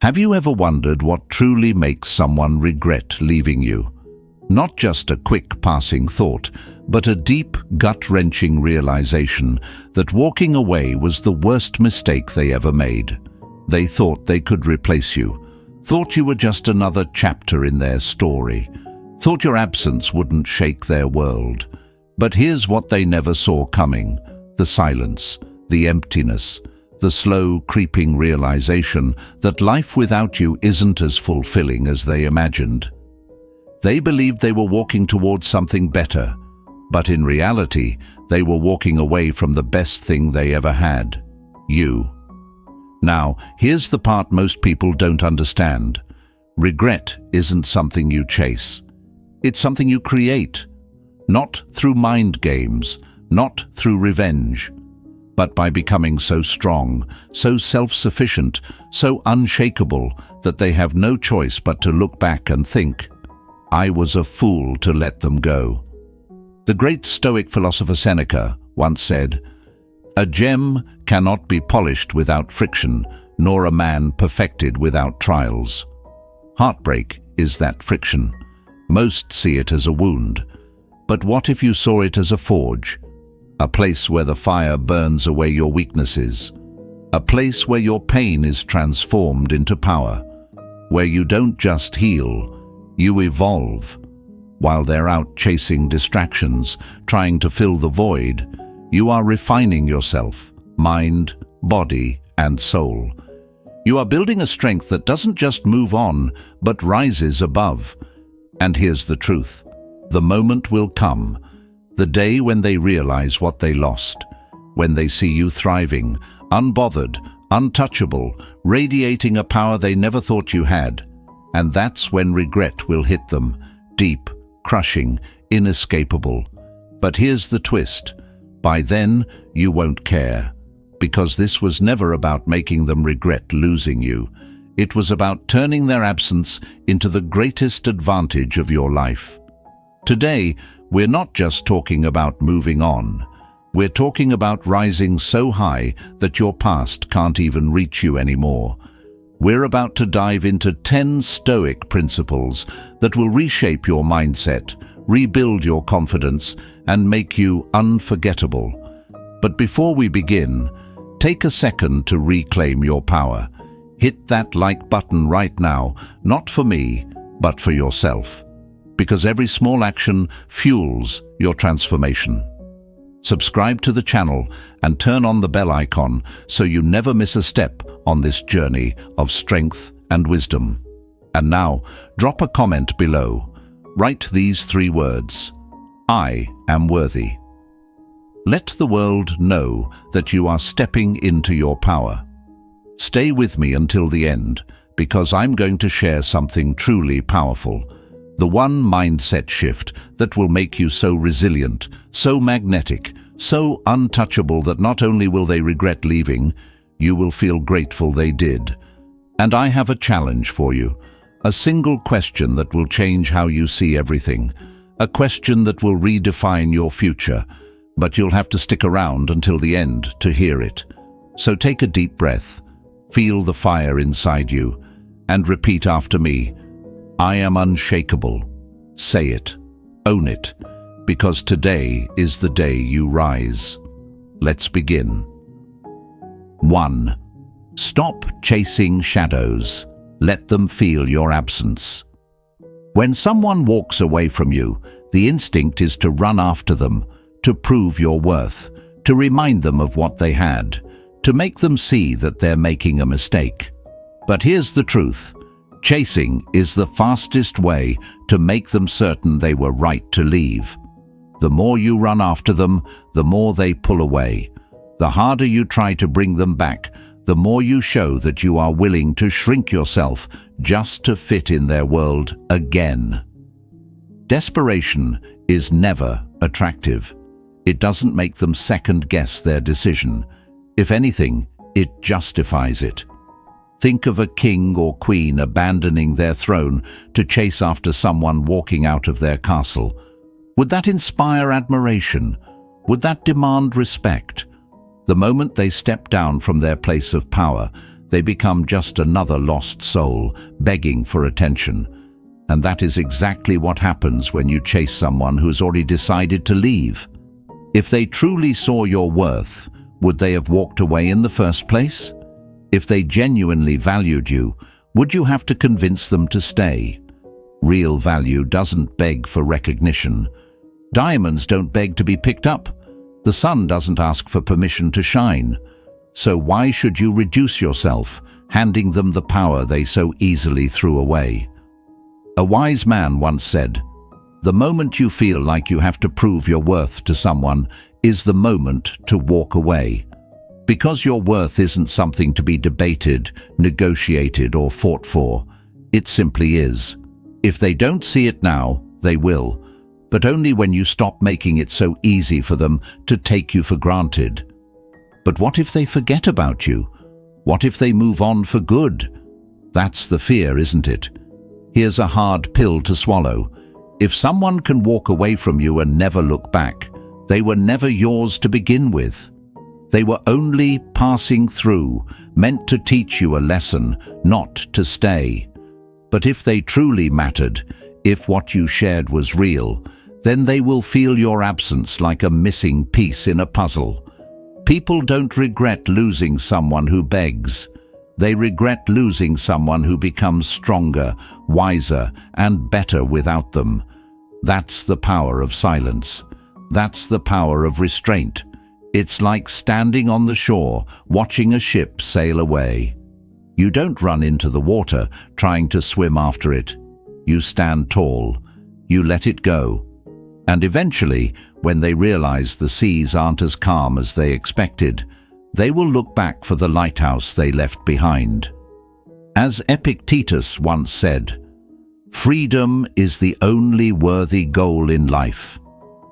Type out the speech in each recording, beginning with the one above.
Have you ever wondered what truly makes someone regret leaving you? Not just a quick passing thought, but a deep, gut-wrenching realization that walking away was the worst mistake they ever made. They thought they could replace you, thought you were just another chapter in their story, thought your absence wouldn't shake their world. But here's what they never saw coming: the silence, the emptiness, the slow, creeping realization that life without you isn't as fulfilling as they imagined. They believed they were walking towards something better, but in reality, they were walking away from the best thing they ever had: you. Now, here's the part most people don't understand. Regret isn't something you chase. It's something you create, not through mind games, not through revenge, but by becoming so strong, so self-sufficient, so unshakable that they have no choice but to look back and think, "I was a fool to let them go." The great Stoic philosopher Seneca once said, "A gem cannot be polished without friction, nor a man perfected without trials." Heartbreak is that friction. Most see it as a wound. But what if you saw it as a forge? A place where the fire burns away your weaknesses. A place where your pain is transformed into power. Where you don't just heal, you evolve. While they're out chasing distractions, trying to fill the void, you are refining yourself, mind, body, and soul. You are building a strength that doesn't just move on, but rises above. And here's the truth. The moment will come, the day when they realize what they lost, when they see you thriving, unbothered, untouchable, radiating a power they never thought you had. And that's when regret will hit them, deep, crushing, inescapable. But here's the twist. By then, you won't care, because this was never about making them regret losing you. It was about turning their absence into the greatest advantage of your life. Today, we're not just talking about moving on. We're talking about rising so high that your past can't even reach you anymore. We're about to dive into 10 Stoic principles that will reshape your mindset, rebuild your confidence, and make you unforgettable. But before we begin, take a second to reclaim your power. Hit that like button right now, not for me, but for yourself. Because every small action fuels your transformation. Subscribe to the channel and turn on the bell icon so you never miss a step on this journey of strength and wisdom. And now, drop a comment below. Write these 3 words: I am worthy. Let the world know that you are stepping into your power. Stay with me until the end, because I'm going to share something truly powerful. The one mindset shift that will make you so resilient, so magnetic, so untouchable that not only will they regret leaving, you will feel grateful they did. And I have a challenge for you. A single question that will change how you see everything. A question that will redefine your future. But you'll have to stick around until the end to hear it. So take a deep breath. Feel the fire inside you. And repeat after me. I am unshakable. Say it. Own it. Because today is the day you rise. Let's begin. 1. Stop chasing shadows. Let them feel your absence. When someone walks away from you, the instinct is to run after them, to prove your worth, to remind them of what they had, to make them see that they're making a mistake. But here's the truth. Chasing is the fastest way to make them certain they were right to leave. The more you run after them, the more they pull away. The harder you try to bring them back, the more you show that you are willing to shrink yourself just to fit in their world again. Desperation is never attractive. It doesn't make them second-guess their decision. If anything, it justifies it. Think of a king or queen abandoning their throne to chase after someone walking out of their castle. Would that inspire admiration? Would that demand respect? The moment they step down from their place of power, they become just another lost soul, begging for attention. And that is exactly what happens when you chase someone who's already decided to leave. If they truly saw your worth, would they have walked away in the first place? If they genuinely valued you, would you have to convince them to stay? Real value doesn't beg for recognition. Diamonds don't beg to be picked up. The sun doesn't ask for permission to shine. So why should you reduce yourself, handing them the power they so easily threw away? A wise man once said, "The moment you feel like you have to prove your worth to someone is the moment to walk away." Because your worth isn't something to be debated, negotiated, or fought for. It simply is. If they don't see it now, they will, but only when you stop making it so easy for them to take you for granted. But what if they forget about you? What if they move on for good? That's the fear, isn't it? Here's a hard pill to swallow. If someone can walk away from you and never look back, they were never yours to begin with. They were only passing through, meant to teach you a lesson, not to stay. But if they truly mattered, if what you shared was real, then they will feel your absence like a missing piece in a puzzle. People don't regret losing someone who begs. They regret losing someone who becomes stronger, wiser, and better without them. That's the power of silence. That's the power of restraint. It's like standing on the shore, watching a ship sail away. You don't run into the water, trying to swim after it. You stand tall. You let it go. And eventually, when they realize the seas aren't as calm as they expected, they will look back for the lighthouse they left behind. As Epictetus once said, "Freedom is the only worthy goal in life.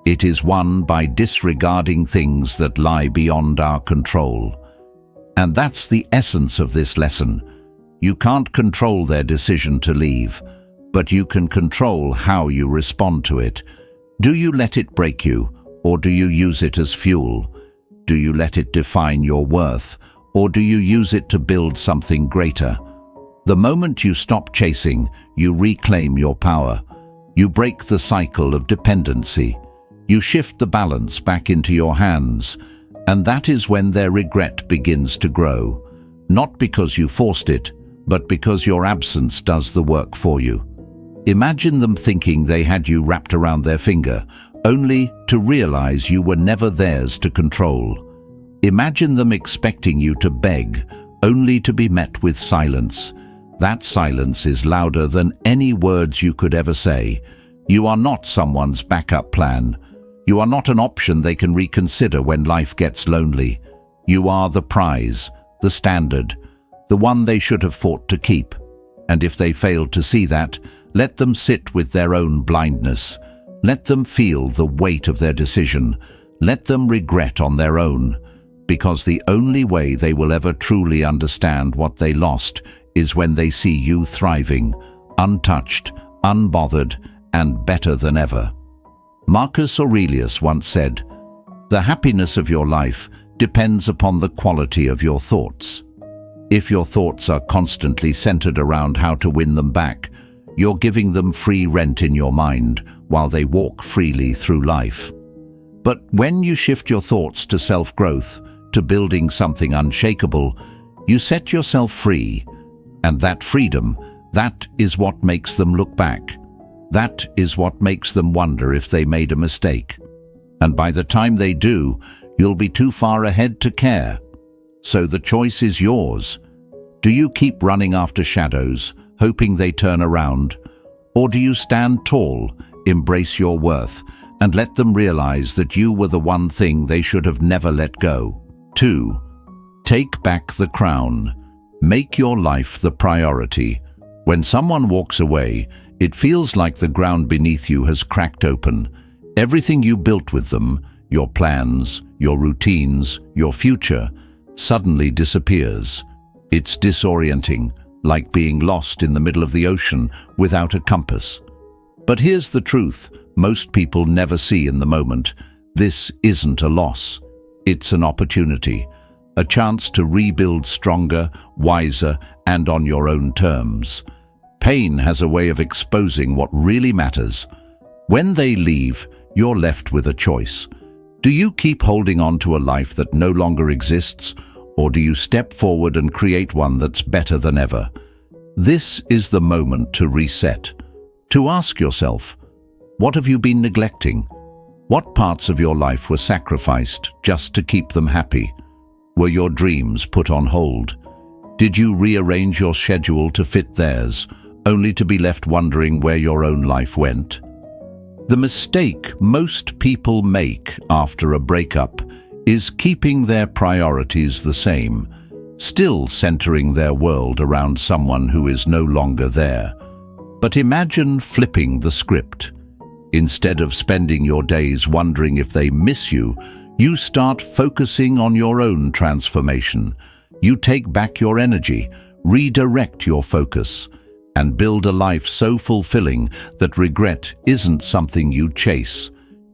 It is won by disregarding things that lie beyond our control." And that's the essence of this lesson. You can't control their decision to leave, but you can control how you respond to it. Do you let it break you, or do you use it as fuel? Do you let it define your worth, or do you use it to build something greater? The moment you stop chasing, you reclaim your power. You break the cycle of dependency. You shift the balance back into your hands, and that is when their regret begins to grow. Not because you forced it, but because your absence does the work for you. Imagine them thinking they had you wrapped around their finger, only to realize you were never theirs to control. Imagine them expecting you to beg, only to be met with silence. That silence is louder than any words you could ever say. You are not someone's backup plan. You are not an option they can reconsider when life gets lonely. You are the prize, the standard, the one they should have fought to keep. And if they fail to see that, let them sit with their own blindness. Let them feel the weight of their decision. Let them regret on their own. Because the only way they will ever truly understand what they lost is when they see you thriving, untouched, unbothered, and better than ever. Marcus Aurelius once said, "The happiness of your life depends upon the quality of your thoughts." If your thoughts are constantly centered around how to win them back, you're giving them free rent in your mind while they walk freely through life. But when you shift your thoughts to self-growth, to building something unshakable, you set yourself free. And that freedom, that is what makes them look back. That is what makes them wonder if they made a mistake. And by the time they do, you'll be too far ahead to care. So the choice is yours. Do you keep running after shadows, hoping they turn around? Or do you stand tall, embrace your worth, and let them realize that you were the one thing they should have never let go? 2. Take back the crown. Make your life the priority. When someone walks away, it feels like the ground beneath you has cracked open. Everything you built with them, your plans, your routines, your future, suddenly disappears. It's disorienting, like being lost in the middle of the ocean without a compass. But here's the truth most people never see in the moment. This isn't a loss. It's an opportunity. a chance to rebuild stronger, wiser, and on your own terms. Pain has a way of exposing what really matters. When they leave, you're left with a choice. Do you keep holding on to a life that no longer exists, or do you step forward and create one that's better than ever? This is the moment to reset. To ask yourself, what have you been neglecting? What parts of your life were sacrificed just to keep them happy? Were your dreams put on hold? Did you rearrange your schedule to fit theirs, only to be left wondering where your own life went? The mistake most people make after a breakup is keeping their priorities the same, still centering their world around someone who is no longer there. But imagine flipping the script. Instead of spending your days wondering if they miss you, you start focusing on your own transformation. You take back your energy, redirect your focus, and build a life so fulfilling that regret isn't something you chase.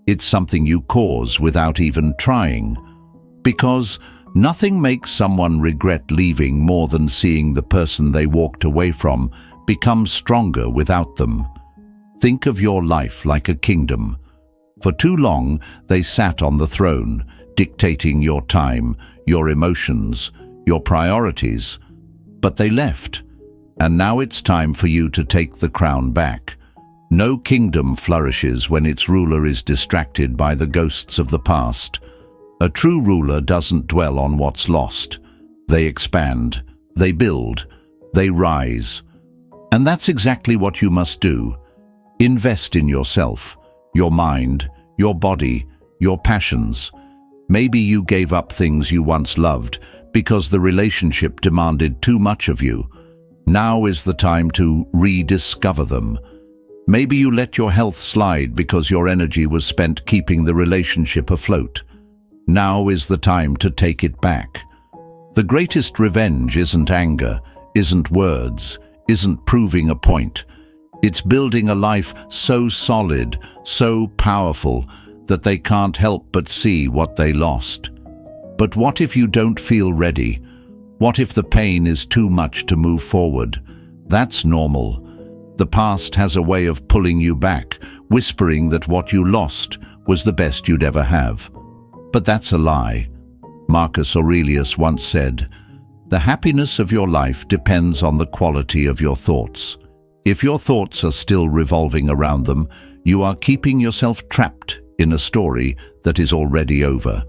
It's something you cause without even trying. Because nothing makes someone regret leaving more than seeing the person they walked away from become stronger without them. Think of your life like a kingdom. For too long, they sat on the throne, dictating your time, your emotions, your priorities. But they left, and now it's time for you to take the crown back. No kingdom flourishes when its ruler is distracted by the ghosts of the past. A true ruler doesn't dwell on what's lost. They expand, they build, they rise. And that's exactly what you must do. Invest in yourself, your mind, your body, your passions. Maybe you gave up things you once loved because the relationship demanded too much of you. Now is the time to rediscover them. Maybe you let your health slide because your energy was spent keeping the relationship afloat. Now is the time to take it back. The greatest revenge isn't anger, isn't words, isn't proving a point. It's building a life so solid, so powerful, that they can't help but see what they lost. But what if you don't feel ready? What if the pain is too much to move forward? That's normal. The past has a way of pulling you back, whispering that what you lost was the best you'd ever have. But that's a lie. Marcus Aurelius once said, "The happiness of your life depends on the quality of your thoughts." If your thoughts are still revolving around them, you are keeping yourself trapped in a story that is already over.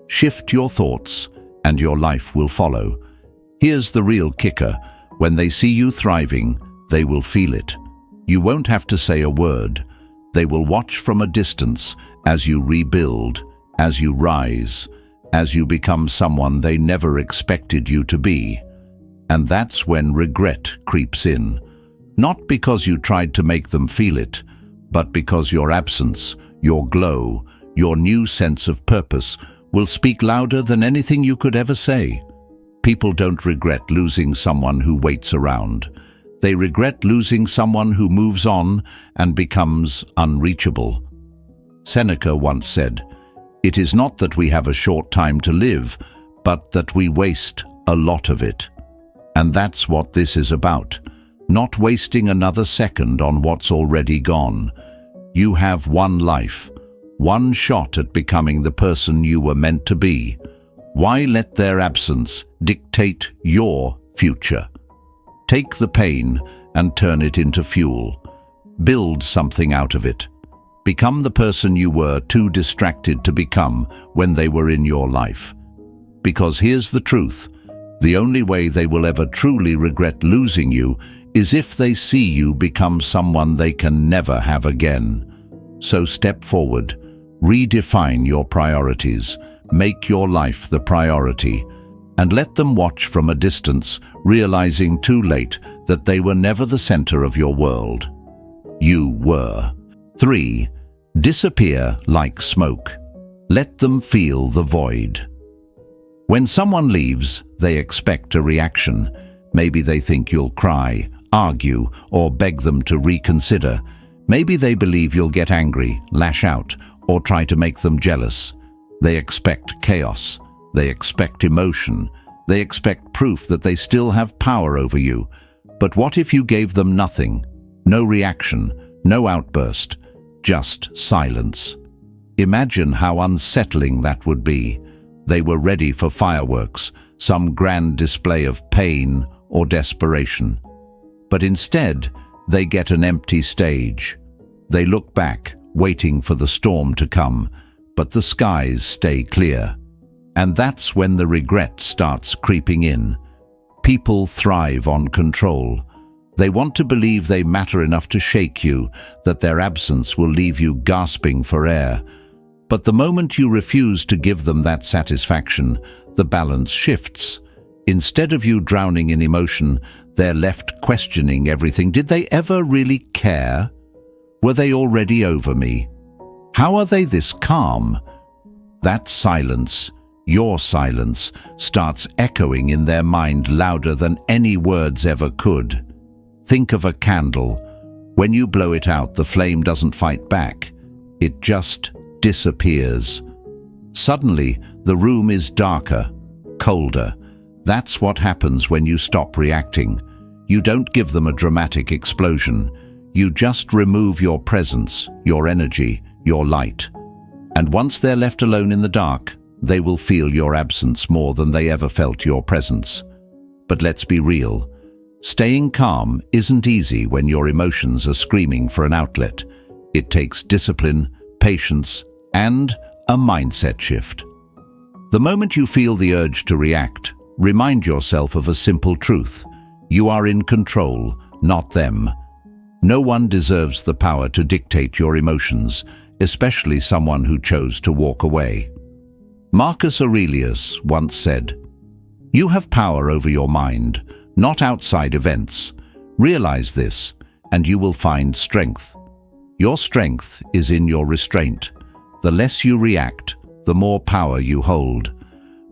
Shift your thoughts, and your life will follow. Here's the real kicker. When they see you thriving, they will feel it. You won't have to say a word. They will watch from a distance as you rebuild, as you rise, as you become someone they never expected you to be. And that's when regret creeps in. Not because you tried to make them feel it, but because your absence, your glow, your new sense of purpose will speak louder than anything you could ever say. People don't regret losing someone who waits around. They regret losing someone who moves on and becomes unreachable. Seneca once said, "It is not that we have a short time to live, but that we waste a lot of it." And that's what this is about. Not wasting another second on what's already gone. You have one life, one shot at becoming the person you were meant to be. Why let their absence dictate your future? Take the pain and turn it into fuel. Build something out of it. Become the person you were too distracted to become when they were in your life. Because here's the truth. The only way they will ever truly regret losing you is if they see you become someone they can never have again. So step forward, redefine your priorities, make your life the priority, and let them watch from a distance, realizing too late that they were never the center of your world. You were. 3. Disappear like smoke. Let them feel the void. When someone leaves, they expect a reaction. Maybe they think you'll cry, argue, or beg them to reconsider. Maybe they believe you'll get angry, lash out, or try to make them jealous. They expect chaos. They expect emotion. They expect proof that they still have power over you. But what if you gave them nothing? No reaction, no outburst, just silence. Imagine how unsettling that would be. They were ready for fireworks, some grand display of pain or desperation. But instead, they get an empty stage. They look back, waiting for the storm to come, but the skies stay clear. And that's when the regret starts creeping in. People thrive on control. They want to believe they matter enough to shake you, that their absence will leave you gasping for air. But the moment you refuse to give them that satisfaction, the balance shifts. Instead of you drowning in emotion, they're left questioning everything. Did they ever really care? Were they already over me? How are they this calm? That silence, your silence, starts echoing in their mind louder than any words ever could. Think of a candle. When you blow it out, the flame doesn't fight back. It just disappears. Suddenly, the room is darker, colder. That's what happens when you stop reacting. You don't give them a dramatic explosion. You just remove your presence, your energy, your light. And once they're left alone in the dark, they will feel your absence more than they ever felt your presence. But let's be real. Staying calm isn't easy when your emotions are screaming for an outlet. It takes discipline, patience, and a mindset shift. The moment you feel the urge to react, remind yourself of a simple truth. You are in control, not them. No one deserves the power to dictate your emotions, especially someone who chose to walk away. Marcus Aurelius once said, "You have power over your mind, not outside events. Realize this, and you will find strength. Your strength is in your restraint. The less you react, the more power you hold."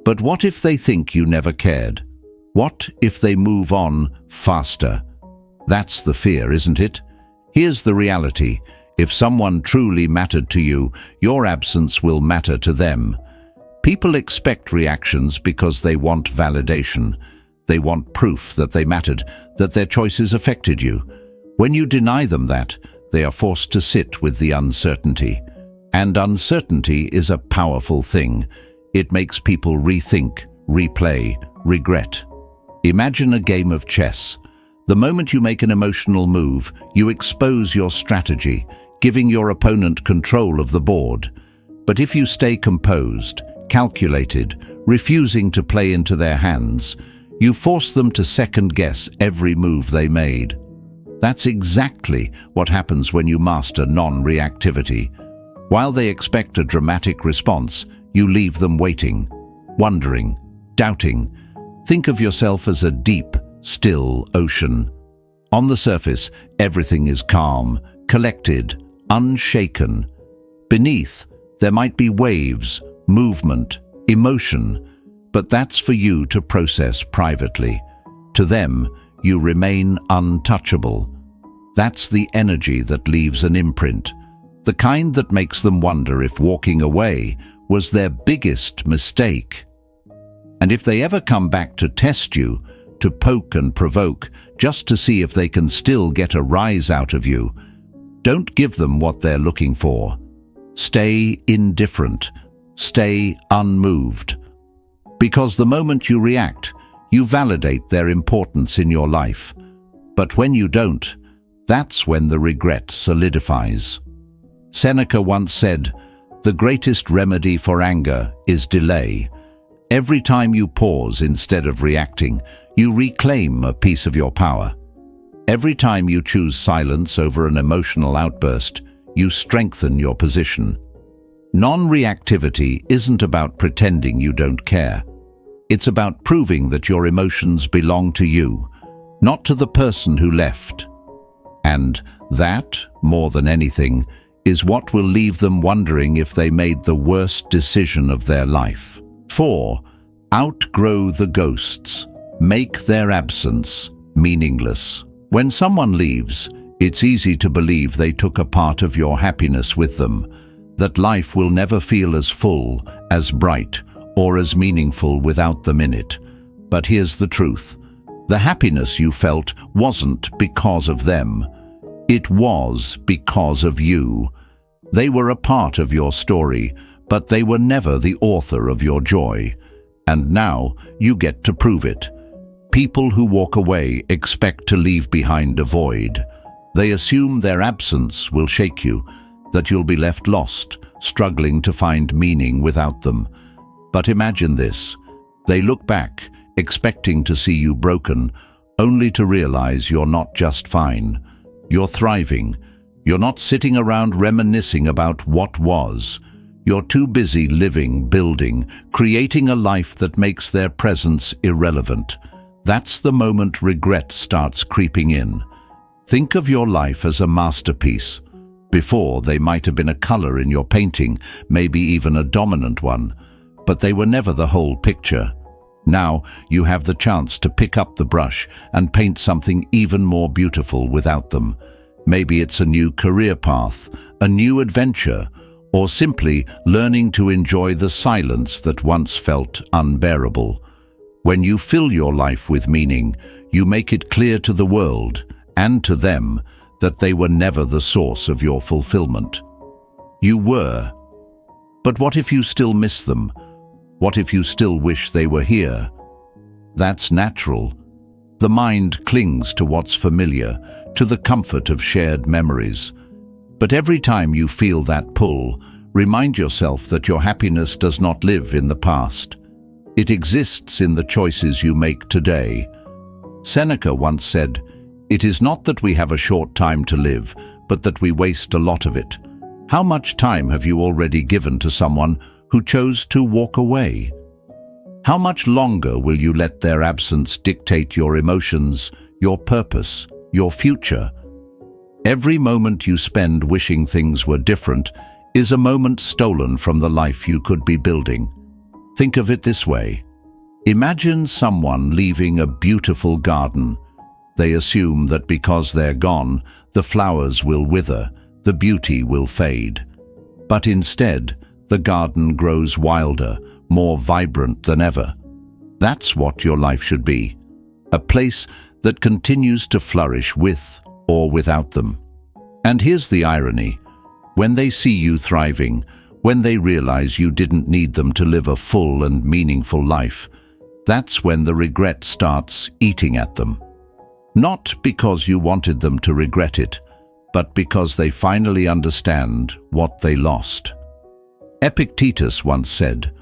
But what if they think you never cared? What if they move on faster? That's the fear, isn't it? Here's the reality. If someone truly mattered to you, your absence will matter to them. People expect reactions because they want validation. They want proof that they mattered, that their choices affected you. When you deny them that, they are forced to sit with the uncertainty. And uncertainty is a powerful thing. It makes people rethink, replay, regret. Imagine a game of chess. The moment you make an emotional move, you expose your strategy, giving your opponent control of the board. But if you stay composed, calculated, refusing to play into their hands, you force them to second-guess every move they made. That's exactly what happens when you master non-reactivity. While they expect a dramatic response, you leave them waiting, wondering, doubting. Think of yourself as a deep, still ocean. On the surface, everything is calm, collected, unshaken. Beneath, there might be waves, movement, emotion, but that's for you to process privately. To them, you remain untouchable. That's the energy that leaves an imprint, the kind that makes them wonder if walking away was their biggest mistake. And if they ever come back to test you, to poke and provoke, just to see if they can still get a rise out of you, don't give them what they're looking for. Stay indifferent. Stay unmoved. Because the moment you react, you validate their importance in your life. But when you don't, that's when the regret solidifies. Seneca once said, "The greatest remedy for anger is delay." Every time you pause instead of reacting, you reclaim a piece of your power. Every time you choose silence over an emotional outburst, you strengthen your position. Non-reactivity isn't about pretending you don't care. It's about proving that your emotions belong to you, not to the person who left. And that, more than anything, is what will leave them wondering if they made the worst decision of their life. 4. Outgrow the ghosts. Make their absence meaningless. When someone leaves, it's easy to believe they took a part of your happiness with them, that life will never feel as full, as bright, or as meaningful without them in it. But here's the truth. The happiness you felt wasn't because of them. It was because of you. They were a part of your story, but they were never the author of your joy. And now you get to prove it. People who walk away expect to leave behind a void. They assume their absence will shake you, that you'll be left lost, struggling to find meaning without them. But imagine this. They look back, expecting to see you broken, only to realize you're not just fine. You're thriving. You're not sitting around reminiscing about what was. You're too busy living, building, creating a life that makes their presence irrelevant. That's the moment regret starts creeping in. Think of your life as a masterpiece. Before, they might have been a color in your painting, maybe even a dominant one, but they were never the whole picture. Now, you have the chance to pick up the brush and paint something even more beautiful without them. Maybe it's a new career path, a new adventure, or simply learning to enjoy the silence that once felt unbearable. When you fill your life with meaning, you make it clear to the world, and to them, that they were never the source of your fulfillment. You were. But what if you still miss them? What if you still wish they were here? That's natural. The mind clings to what's familiar, to the comfort of shared memories. But every time you feel that pull, remind yourself that your happiness does not live in the past. It exists in the choices you make today. Seneca once said, "It is not that we have a short time to live, but that we waste a lot of it." How much time have you already given to someone who chose to walk away? How much longer will you let their absence dictate your emotions, your purpose, your future? Every moment you spend wishing things were different is a moment stolen from the life you could be building. Think of it this way. Imagine someone leaving a beautiful garden. They assume that because they're gone, the flowers will wither, the beauty will fade. But instead, the garden grows wilder, more vibrant than ever. That's what your life should be. A place that continues to flourish with or without them. And here's the irony. When they see you thriving, when they realize you didn't need them to live a full and meaningful life, that's when the regret starts eating at them. Not because you wanted them to regret it, but because they finally understand what they lost. Epictetus once said,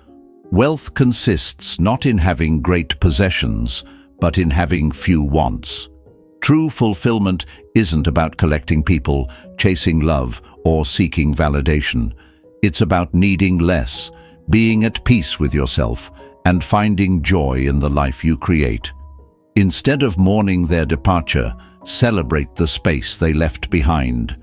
"Wealth consists not in having great possessions, but in having few wants." True fulfillment isn't about collecting people, chasing love, or seeking validation. It's about needing less, being at peace with yourself, and finding joy in the life you create. Instead of mourning their departure, celebrate the space they left behind.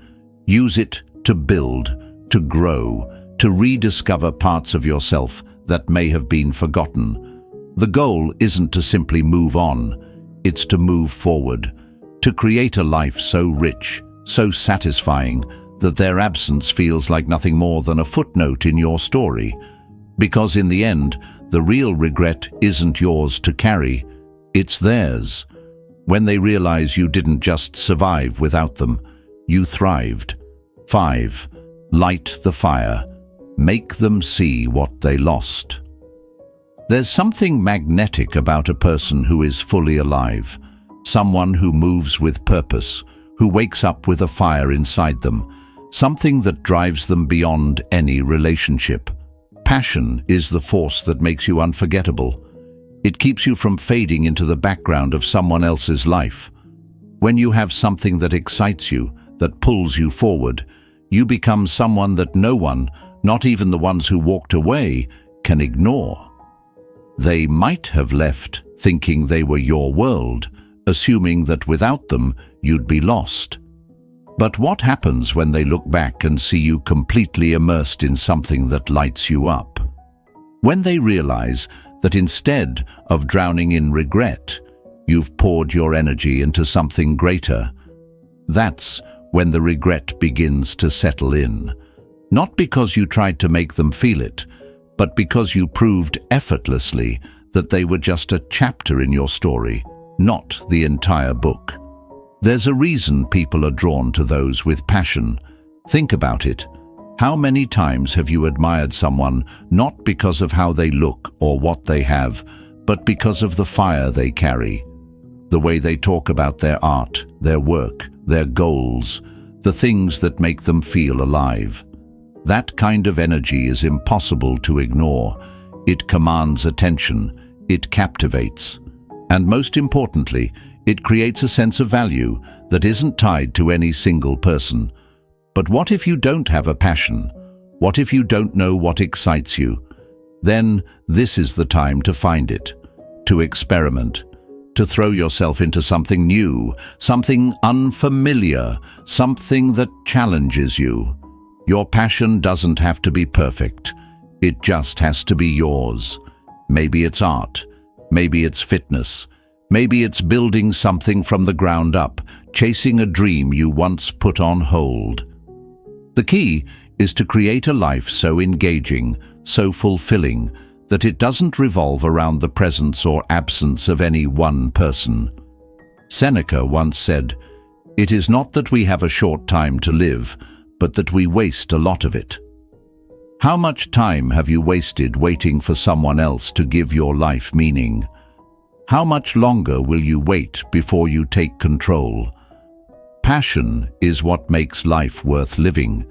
Use it to build, to grow, to rediscover parts of yourself that may have been forgotten. The goal isn't to simply move on, it's to move forward, to create a life so rich, so satisfying, that their absence feels like nothing more than a footnote in your story. Because in the end, the real regret isn't yours to carry, it's theirs. When they realize you didn't just survive without them, you thrived. 5. Light the fire. Make them see what they lost. There's something magnetic about a person who is fully alive. Someone who moves with purpose, who wakes up with a fire inside them, something that drives them beyond any relationship. Passion is the force that makes you unforgettable. It keeps you from fading into the background of someone else's life. When you have something that excites you, that pulls you forward, you become someone that no one, not even the ones who walked away, can ignore. They might have left thinking they were your world, assuming that without them you'd be lost. But what happens when they look back and see you completely immersed in something that lights you up? When they realize that instead of drowning in regret, you've poured your energy into something greater, that's when the regret begins to settle in. Not because you tried to make them feel it, but because you proved effortlessly that they were just a chapter in your story, not the entire book. There's a reason people are drawn to those with passion. Think about it. How many times have you admired someone not because of how they look or what they have, but because of the fire they carry? The way they talk about their art, their work, their goals, the things that make them feel alive. That kind of energy is impossible to ignore. It commands attention, it captivates, and most importantly, it creates a sense of value that isn't tied to any single person. But what if you don't have a passion? What if you don't know what excites you? Then this is the time to find it, to experiment, to throw yourself into something new, something unfamiliar, something that challenges you. Your passion doesn't have to be perfect. It just has to be yours. Maybe it's art. Maybe it's fitness. Maybe it's building something from the ground up, chasing a dream you once put on hold. The key is to create a life so engaging, so fulfilling, that it doesn't revolve around the presence or absence of any one person. Seneca once said, "It is not that we have a short time to live, but that we waste a lot of it." How much time have you wasted waiting for someone else to give your life meaning? How much longer will you wait before you take control? Passion is what makes life worth living.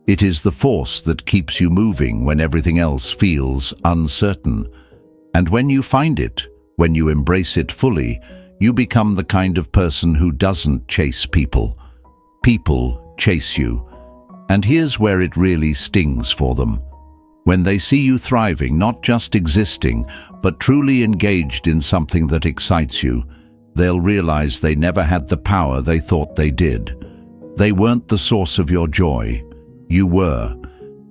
It is the force that keeps you moving when everything else feels uncertain. And when you find it, when you embrace it fully, you become the kind of person who doesn't chase people. People chase you. And here's where it really stings for them. When they see you thriving, not just existing, but truly engaged in something that excites you, they'll realize they never had the power they thought they did. They weren't the source of your joy. You were.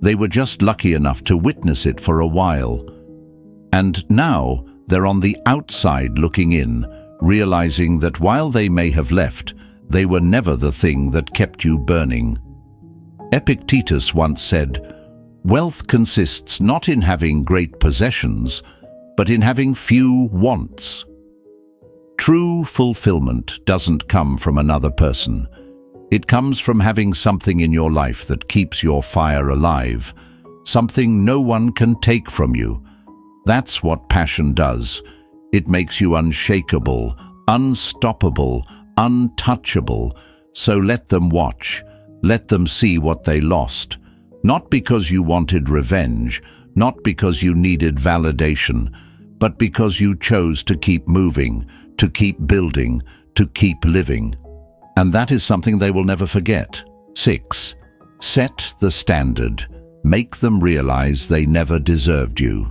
They were just lucky enough to witness it for a while. And now they're on the outside looking in, realizing that while they may have left, they were never the thing that kept you burning. Epictetus once said, "Wealth consists not in having great possessions, but in having few wants." True fulfillment doesn't come from another person. It comes from having something in your life that keeps your fire alive, something no one can take from you. That's what passion does. It makes you unshakable, unstoppable, untouchable. So let them watch. Let them see what they lost. Not because you wanted revenge, not because you needed validation, but because you chose to keep moving, to keep building, to keep living. And that is something they will never forget. 6. Set the standard. Make them realize they never deserved you.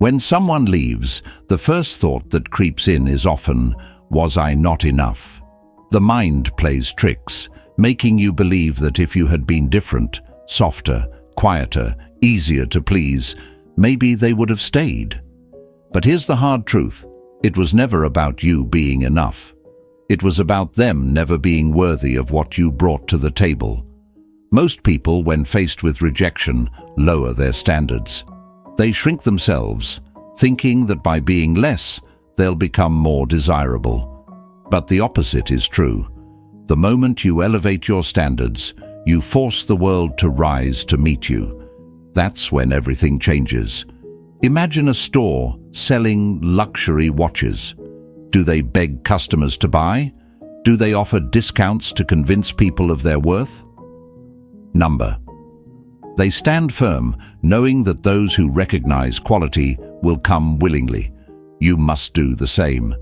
When someone leaves, the first thought that creeps in is often, "Was I not enough?" The mind plays tricks, making you believe that if you had been different, softer, quieter, easier to please, maybe they would have stayed. But here's the hard truth. It was never about you being enough. It was about them never being worthy of what you brought to the table. Most people, when faced with rejection, lower their standards. They shrink themselves, thinking that by being less, they'll become more desirable. But the opposite is true. The moment you elevate your standards, you force the world to rise to meet you. That's when everything changes. Imagine a store selling luxury watches. Do they beg customers to buy? Do they offer discounts to convince people of their worth? Number. They stand firm, knowing that those who recognize quality will come willingly. You must do the same.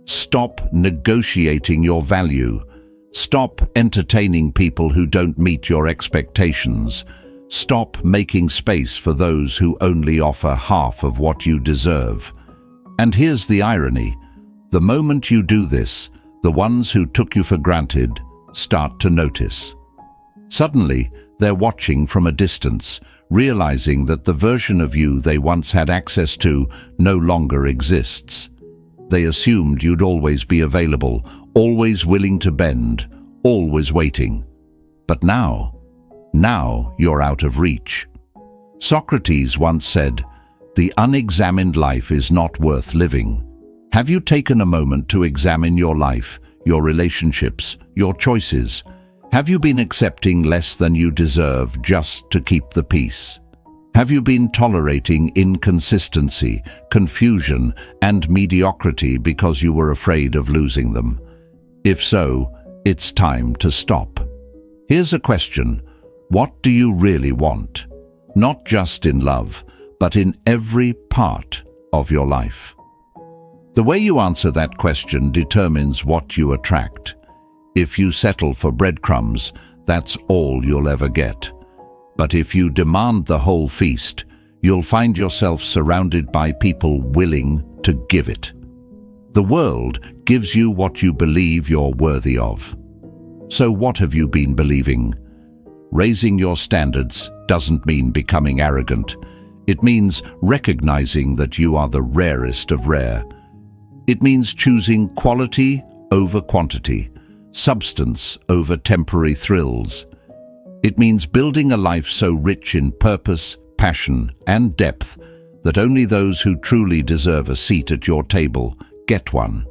Stop negotiating your value. Stop entertaining people who don't meet your expectations. Stop making space for those who only offer half of what you deserve. And here's the irony. The moment you do this, the ones who took you for granted start to notice. Suddenly, they're watching from a distance, realizing that the version of you they once had access to no longer exists. They assumed you'd always be available, always willing to bend, always waiting. But now you're out of reach. Socrates once said, The unexamined life is not worth living. Have you taken a moment to examine your life, your relationships, your choices? Have you been accepting less than you deserve just to keep the peace? Have you been tolerating inconsistency, confusion, and mediocrity because you were afraid of losing them? If so, it's time to stop. Here's a question. What do you really want? Not just in love, but in every part of your life. The way you answer that question determines what you attract. If you settle for breadcrumbs, that's all you'll ever get. But if you demand the whole feast, you'll find yourself surrounded by people willing to give it. The world gives you what you believe you're worthy of. So what have you been believing? Raising your standards doesn't mean becoming arrogant. It means recognizing that you are the rarest of rare. It means choosing quality over quantity, substance over temporary thrills. It means building a life so rich in purpose, passion, and depth that only those who truly deserve a seat at your table get one.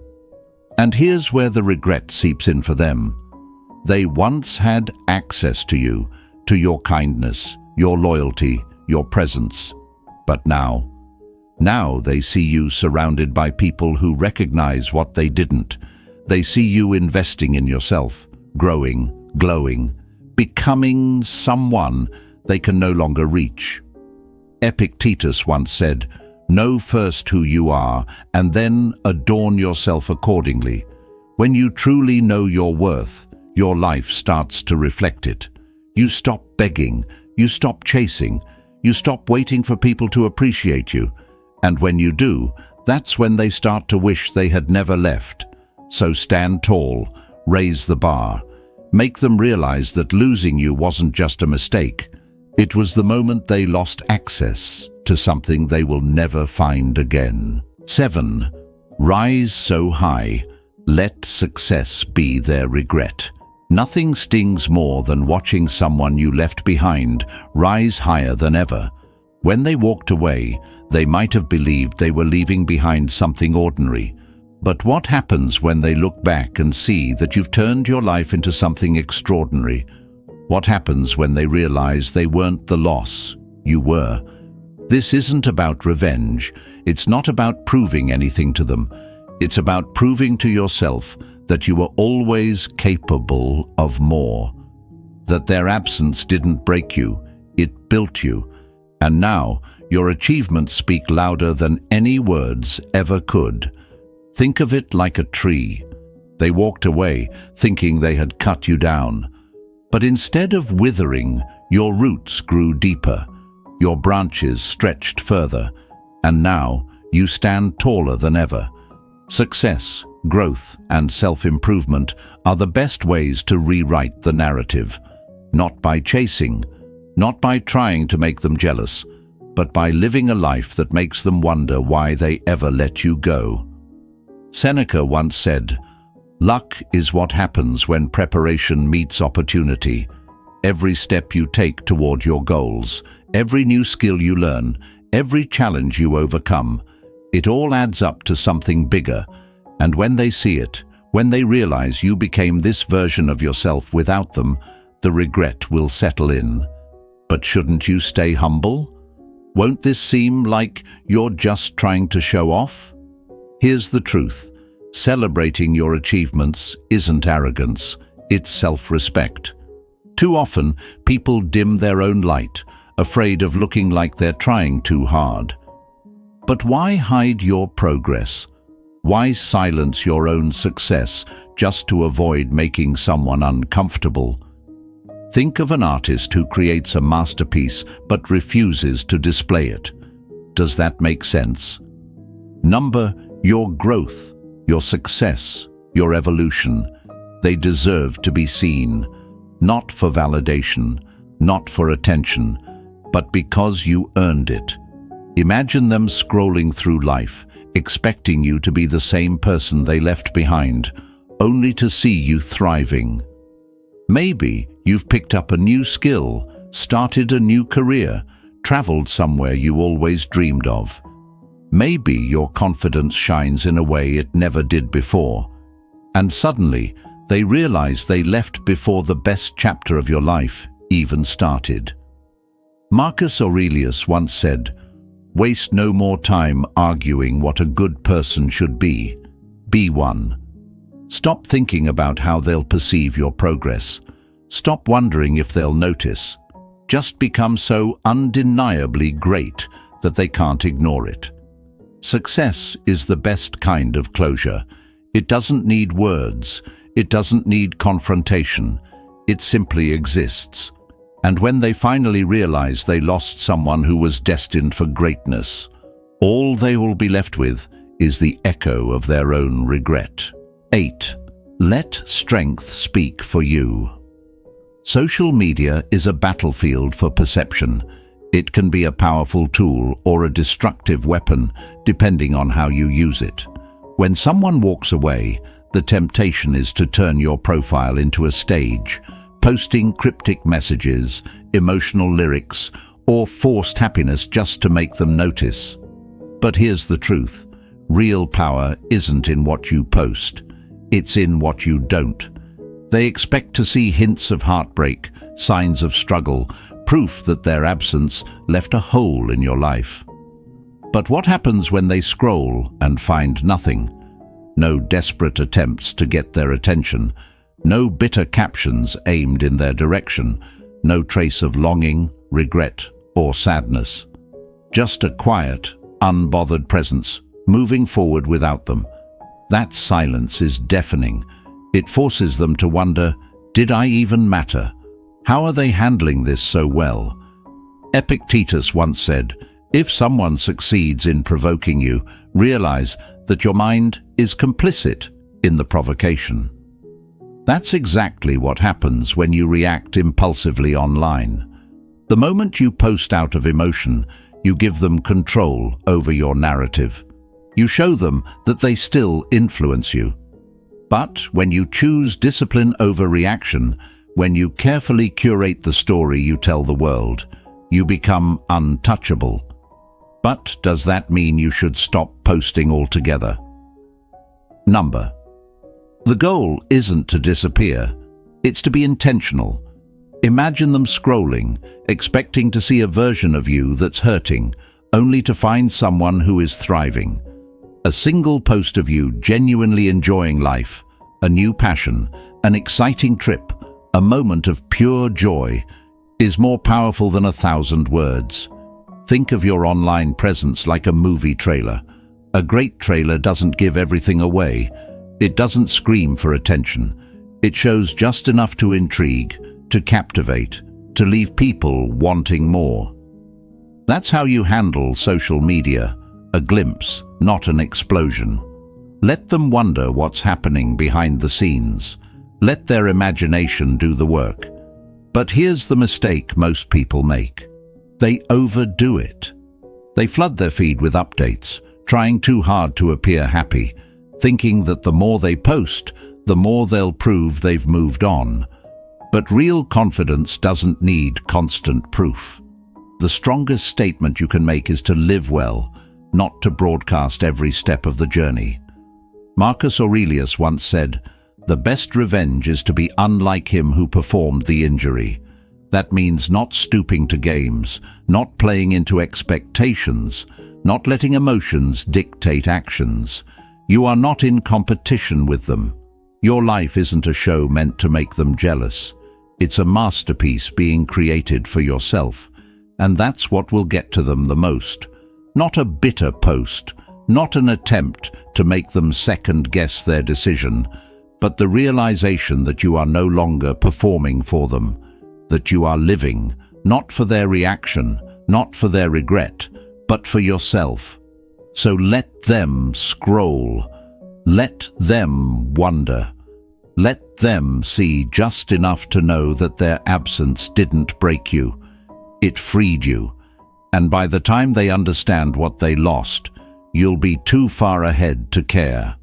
And here's where the regret seeps in for them. They once had access to you, to your kindness, your loyalty, your presence. But now they see you surrounded by people who recognize what they didn't. They see you investing in yourself, growing, glowing, becoming someone they can no longer reach. Epictetus once said, "Know first who you are, and then adorn yourself accordingly." When you truly know your worth, your life starts to reflect it. You stop begging, you stop chasing, you stop waiting for people to appreciate you. And when you do, that's when they start to wish they had never left. So stand tall, raise the bar. Make them realize that losing you wasn't just a mistake. It was the moment they lost access to something they will never find again. 7. Rise so high, let success be their regret. Nothing stings more than watching someone you left behind rise higher than ever. When they walked away, they might have believed they were leaving behind something ordinary. But what happens when they look back and see that you've turned your life into something extraordinary? What happens when they realize they weren't the loss you were? This isn't about revenge. It's not about proving anything to them. It's about proving to yourself that you were always capable of more. That their absence didn't break you, it built you. And now, your achievements speak louder than any words ever could. Think of it like a tree. They walked away, thinking they had cut you down. But instead of withering, your roots grew deeper. Your branches stretched further. And now, you stand taller than ever. Success, growth, and self-improvement are the best ways to rewrite the narrative. Not by chasing, not by trying to make them jealous, but by living a life that makes them wonder why they ever let you go. Seneca once said, "Luck is what happens when preparation meets opportunity. Every step you take toward your goals, every new skill you learn, every challenge you overcome, it all adds up to something bigger. And when they see it, when they realize you became this version of yourself without them, the regret will settle in. But shouldn't you stay humble? Won't this seem like you're just trying to show off?" Here's the truth. Celebrating your achievements isn't arrogance, it's self-respect. Too often, people dim their own light, afraid of looking like they're trying too hard. But why hide your progress? Why silence your own success just to avoid making someone uncomfortable? Think of an artist who creates a masterpiece but refuses to display it. Does that make sense? Number your growth, your success, your evolution. They deserve to be seen, not for validation, not for attention, but because you earned it. Imagine them scrolling through life, expecting you to be the same person they left behind, only to see you thriving. Maybe you've picked up a new skill, started a new career, traveled somewhere you always dreamed of. Maybe your confidence shines in a way it never did before, and suddenly they realize they left before the best chapter of your life even started. Marcus Aurelius once said, "Waste no more time arguing what a good person should be. Be one." Stop thinking about how they'll perceive your progress. Stop wondering if they'll notice. Just become so undeniably great that they can't ignore it. Success is the best kind of closure. It doesn't need words. It doesn't need confrontation. It simply exists. And when they finally realize they lost someone who was destined for greatness, all they will be left with is the echo of their own regret. 8. Let strength speak for you. Social media is a battlefield for perception. It can be a powerful tool or a destructive weapon, depending on how you use it. When someone walks away, the temptation is to turn your profile into a stage, posting cryptic messages, emotional lyrics, or forced happiness just to make them notice. But here's the truth. Real power isn't in what you post. It's in what you don't. They expect to see hints of heartbreak, signs of struggle, proof that their absence left a hole in your life. But what happens when they scroll and find nothing? No desperate attempts to get their attention, no bitter captions aimed in their direction, no trace of longing, regret, or sadness. Just a quiet, unbothered presence, moving forward without them. That silence is deafening. It forces them to wonder, did I even matter? How are they handling this so well? Epictetus once said, if someone succeeds in provoking you, realize that your mind is complicit in the provocation. That's exactly what happens when you react impulsively online. The moment you post out of emotion, you give them control over your narrative. You show them that they still influence you. But when you choose discipline over reaction, when you carefully curate the story you tell the world, you become untouchable. But does that mean you should stop posting altogether? Number. The goal isn't to disappear. It's to be intentional. Imagine them scrolling, expecting to see a version of you that's hurting, only to find someone who is thriving. A single post of you genuinely enjoying life, a new passion, an exciting trip, a moment of pure joy, is more powerful than 1,000 words. Think of your online presence like a movie trailer. A great trailer doesn't give everything away. It doesn't scream for attention. It shows just enough to intrigue, to captivate, to leave people wanting more. That's how you handle social media, a glimpse, not an explosion. Let them wonder what's happening behind the scenes. Let their imagination do the work. But here's the mistake most people make. They overdo it. They flood their feed with updates, trying too hard to appear happy, thinking that the more they post, the more they'll prove they've moved on. But real confidence doesn't need constant proof. The strongest statement you can make is to live well, not to broadcast every step of the journey. Marcus Aurelius once said, "The best revenge is to be unlike him who performed the injury." That means not stooping to games, not playing into expectations, not letting emotions dictate actions. You are not in competition with them. Your life isn't a show meant to make them jealous. It's a masterpiece being created for yourself, and that's what will get to them the most. Not a bitter post, not an attempt to make them second-guess their decision, but the realization that you are no longer performing for them, that you are living, not for their reaction, not for their regret, but for yourself. So let them scroll. Let them wonder. Let them see just enough to know that their absence didn't break you. It freed you. And by the time they understand what they lost, you'll be too far ahead to care.